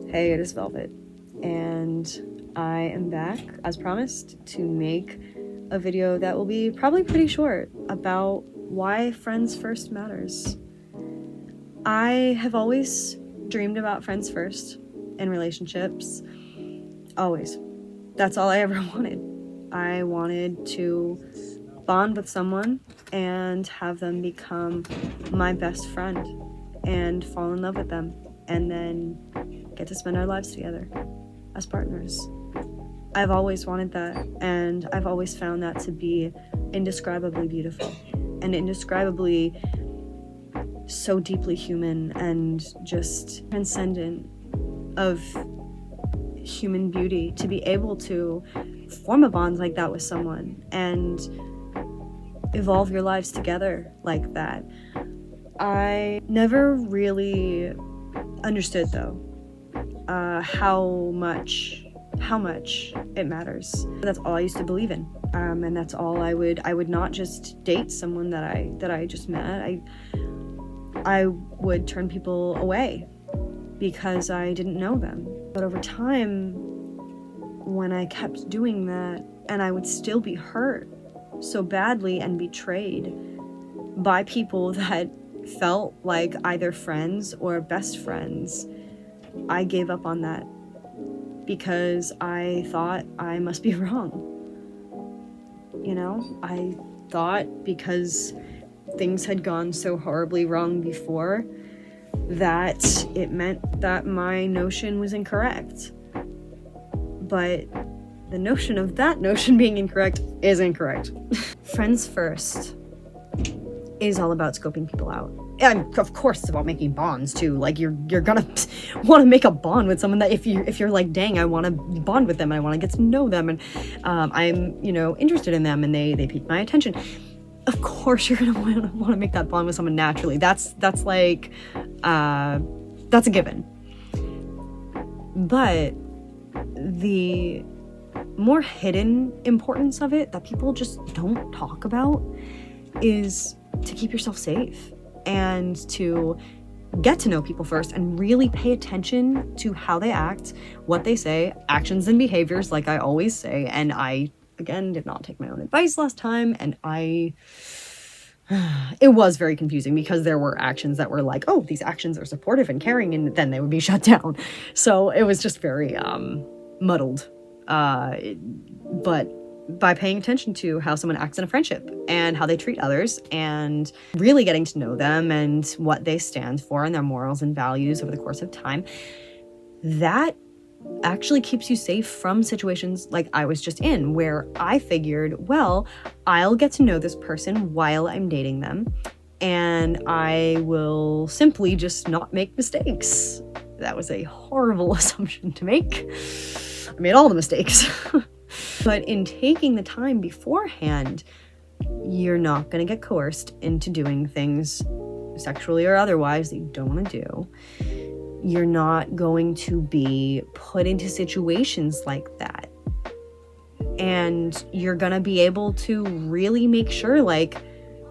Hey, it is Velvet, and I am back, as promised, to make a video that will be probably pretty short about why friends first matters. I have always dreamed about friends first in relationships. Always. That's all I ever wanted. I wanted to bond with someone and have them become my best friend and fall in love with them and then get to spend our lives together as partners. I've always wanted that, and I've always found that to be indescribably beautiful and indescribably so deeply human and just transcendent of human beauty to be able to form a bond like that with someone and evolve your lives together like that. I never really understood though how much it matters. That's all I used to believe in, and that's all I would not just date someone that I just met. I would turn people away because I didn't know them. But over time, when I kept doing that, and I would still be hurt so badly and betrayed by people that felt like either friends or best friends, I gave up on that because I thought I must be wrong. You know, I thought because things had gone so horribly wrong before that it meant that my notion was incorrect. But the notion of that notion being incorrect is incorrect. Friends first is all about scoping people out. And of course it's about making bonds too. Like you're gonna want to make a bond with someone that if you're like, dang, I want to bond with them, I want to get to know them, and I'm interested in them, and they pique my attention. Of course you're gonna want to make that bond with someone naturally. That's like that's a given. But the more hidden importance of it that people just don't talk about is to keep yourself safe and to get to know people first and really pay attention to how they act, what they say, actions and behaviors, like I always say. And I, again, did not take my own advice last time, and it was very confusing because there were actions that were like, oh, these actions are supportive and caring, and then they would be shut down. So it was just very muddled. But by paying attention to how someone acts in a friendship and how they treat others and really getting to know them and what they stand for and their morals and values over the course of time, that actually keeps you safe from situations like I was just in, where I figured, well, I'll get to know this person while I'm dating them, and I will simply just not make mistakes. That was a horrible assumption to make. I made all the mistakes. But in taking the time beforehand, you're not going to get coerced into doing things sexually or otherwise that you don't want to do. You're not going to be put into situations like that. And you're going to be able to really make sure, like,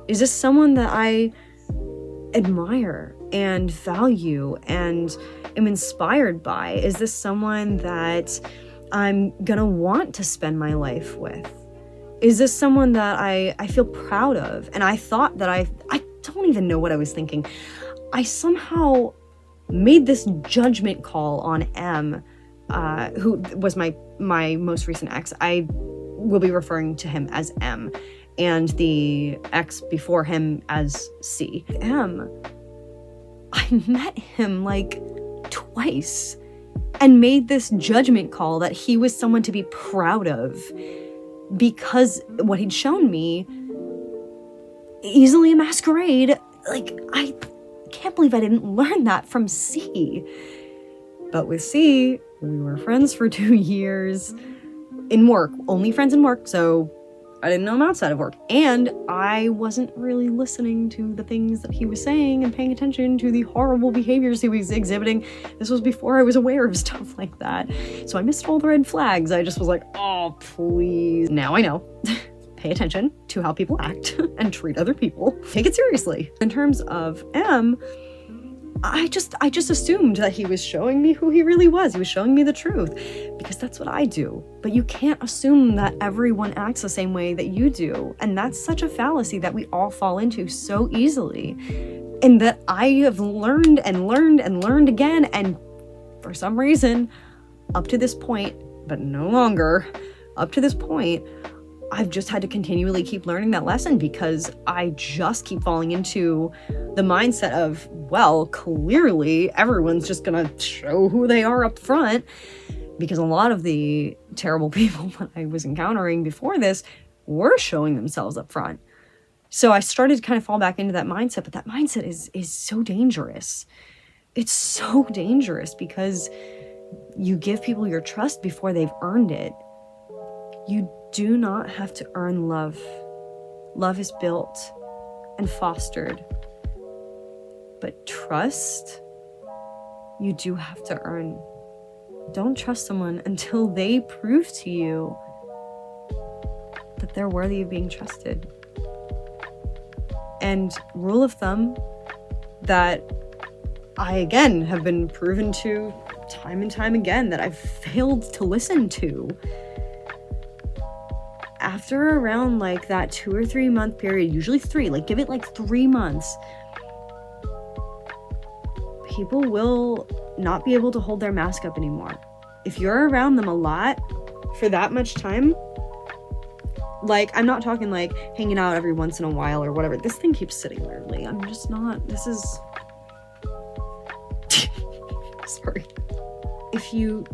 is this someone that I admire and value and am inspired by? Is this someone that I'm gonna want to spend my life with? Is this someone that I feel proud of? And I thought that I don't even know what I was thinking. I somehow made this judgment call on M, who was my most recent ex. I will be referring to him as M, and the ex before him as C. M, I met him like twice and made this judgment call that he was someone to be proud of because what he'd shown me, easily a masquerade. Like, I can't believe I didn't learn that from C. But with C, we were friends for 2 years in work, only friends in work, so I didn't know him outside of work. And I wasn't really listening to the things that he was saying and paying attention to the horrible behaviors he was exhibiting. This was before I was aware of stuff like that. So I missed all the red flags. I just was like, oh, please. Now I know. Pay attention to how people act and treat other people. Take it seriously. In terms of M, I just assumed that he was showing me who he really was. He was showing me the truth, because that's what I do. But you can't assume that everyone acts the same way that you do. And that's such a fallacy that we all fall into so easily. And that I have learned and learned and learned again. And for some reason, up to this point, but no longer, up to this point, I've just had to continually keep learning that lesson, because I just keep falling into the mindset of, well, clearly everyone's just gonna show who they are up front, because a lot of the terrible people that I was encountering before this were showing themselves up front. So I started to kind of fall back into that mindset, but that mindset is so dangerous. It's so dangerous, because you give people your trust before they've earned it. You do not have to earn love. Love is built and fostered. But trust, you do have to earn. Don't trust someone until they prove to you that they're worthy of being trusted. And rule of thumb that I, again, have been proven to time and time again that I've failed to listen to. After around like that 2 or 3 month period, usually 3, like give it like 3 months, people will not be able to hold their mask up anymore. If you're around them a lot for that much time, like, I'm not talking like hanging out every once in a while or whatever. This thing keeps sitting weirdly. I'm just not, this is, sorry. If you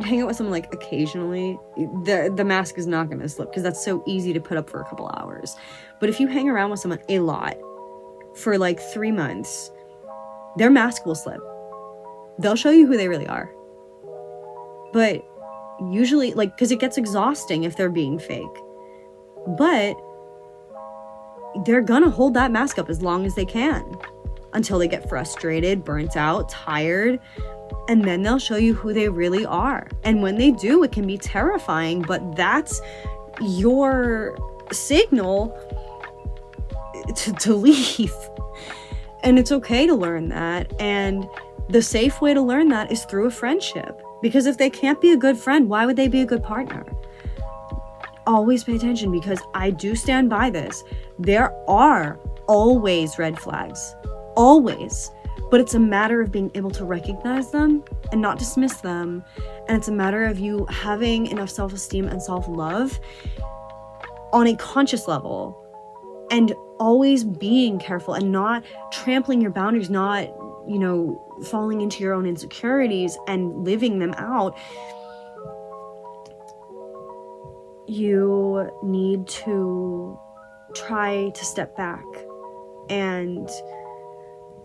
hang out with someone like occasionally, the mask is not going to slip, because that's so easy to put up for a couple hours. But if you hang around with someone a lot for like 3 months, their mask will slip. They'll show you who they really are. But usually, like, because it gets exhausting if they're being fake. But they're gonna hold that mask up as long as they can, until they get frustrated, burnt out, tired, and then they'll show you who they really are. And when they do, it can be terrifying, but that's your signal to leave. And it's okay to learn that. And the safe way to learn that is through a friendship. Because if they can't be a good friend, why would they be a good partner? Always pay attention, because I do stand by this. There are always red flags. Always. But it's a matter of being able to recognize them and not dismiss them. And it's a matter of you having enough self-esteem and self-love on a conscious level, and always being careful and not trampling your boundaries, not, you know, falling into your own insecurities and living them out. You need to try to step back and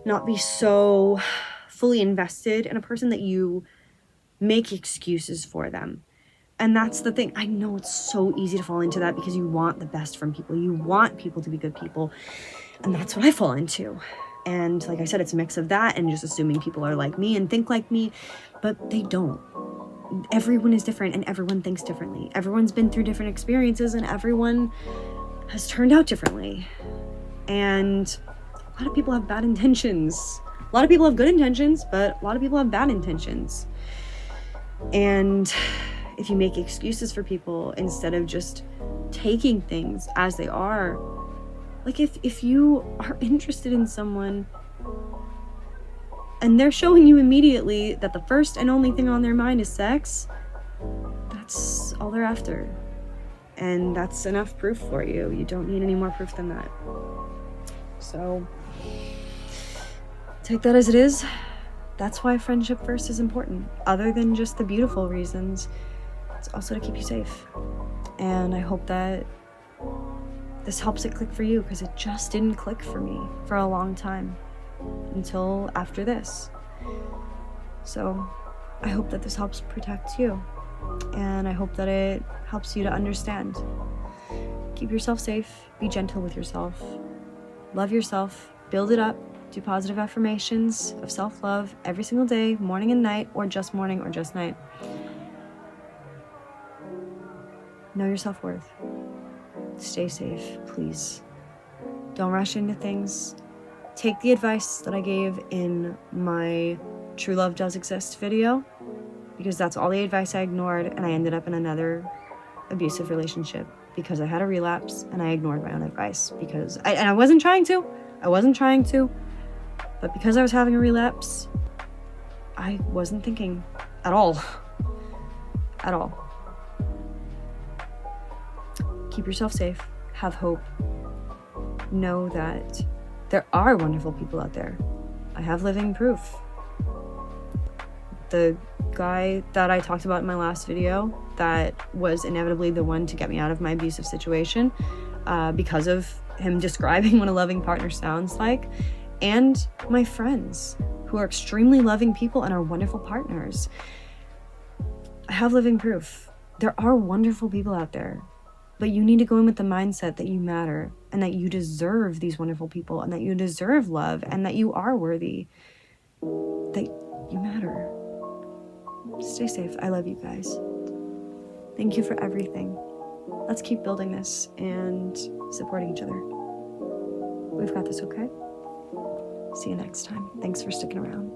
not be so fully invested in a person that you make excuses for them. And that's the thing. I know it's so easy to fall into that, because you want the best from people. You want people to be good people. And that's what I fall into. And like I said, it's a mix of that and just assuming people are like me and think like me, but they don't. Everyone is different, and everyone thinks differently. Everyone's been through different experiences, and everyone has turned out differently. And a lot of people have bad intentions. A lot of people have good intentions, but a lot of people have bad intentions. And if you make excuses for people instead of just taking things as they are, like if you are interested in someone and they're showing you immediately that the first and only thing on their mind is sex, that's all they're after. And that's enough proof for you. You don't need any more proof than that. So take that as it is. That's why friendship first is important. Other than just the beautiful reasons, it's also to keep you safe. And I hope that this helps it click for you, because it just didn't click for me for a long time until after this. So I hope that this helps protect you, and I hope that it helps you to understand. Keep yourself safe, be gentle with yourself, love yourself, build it up, do positive affirmations of self-love every single day, morning and night, or just morning or just night. Know your self-worth. Stay safe, please. Don't rush into things. take the advice that I gave in my True Love Does Exist video, because that's all the advice I ignored, and I ended up in another abusive relationship because I had a relapse and I ignored my own advice because I wasn't trying to, but because I was having a relapse, I wasn't thinking at all. Keep yourself safe, have hope, know that there are wonderful people out there. I have living proof. The guy that I talked about in my last video that was inevitably the one to get me out of my abusive situation, because of him describing what a loving partner sounds like, and my friends who are extremely loving people and are wonderful partners. I have living proof. There are wonderful people out there, but you need to go in with the mindset that you matter and that you deserve these wonderful people and that you deserve love and that you are worthy, that you matter. Stay safe. I love you guys. Thank you for everything. Let's keep building this and supporting each other. We've got this, okay? See you next time. Thanks for sticking around.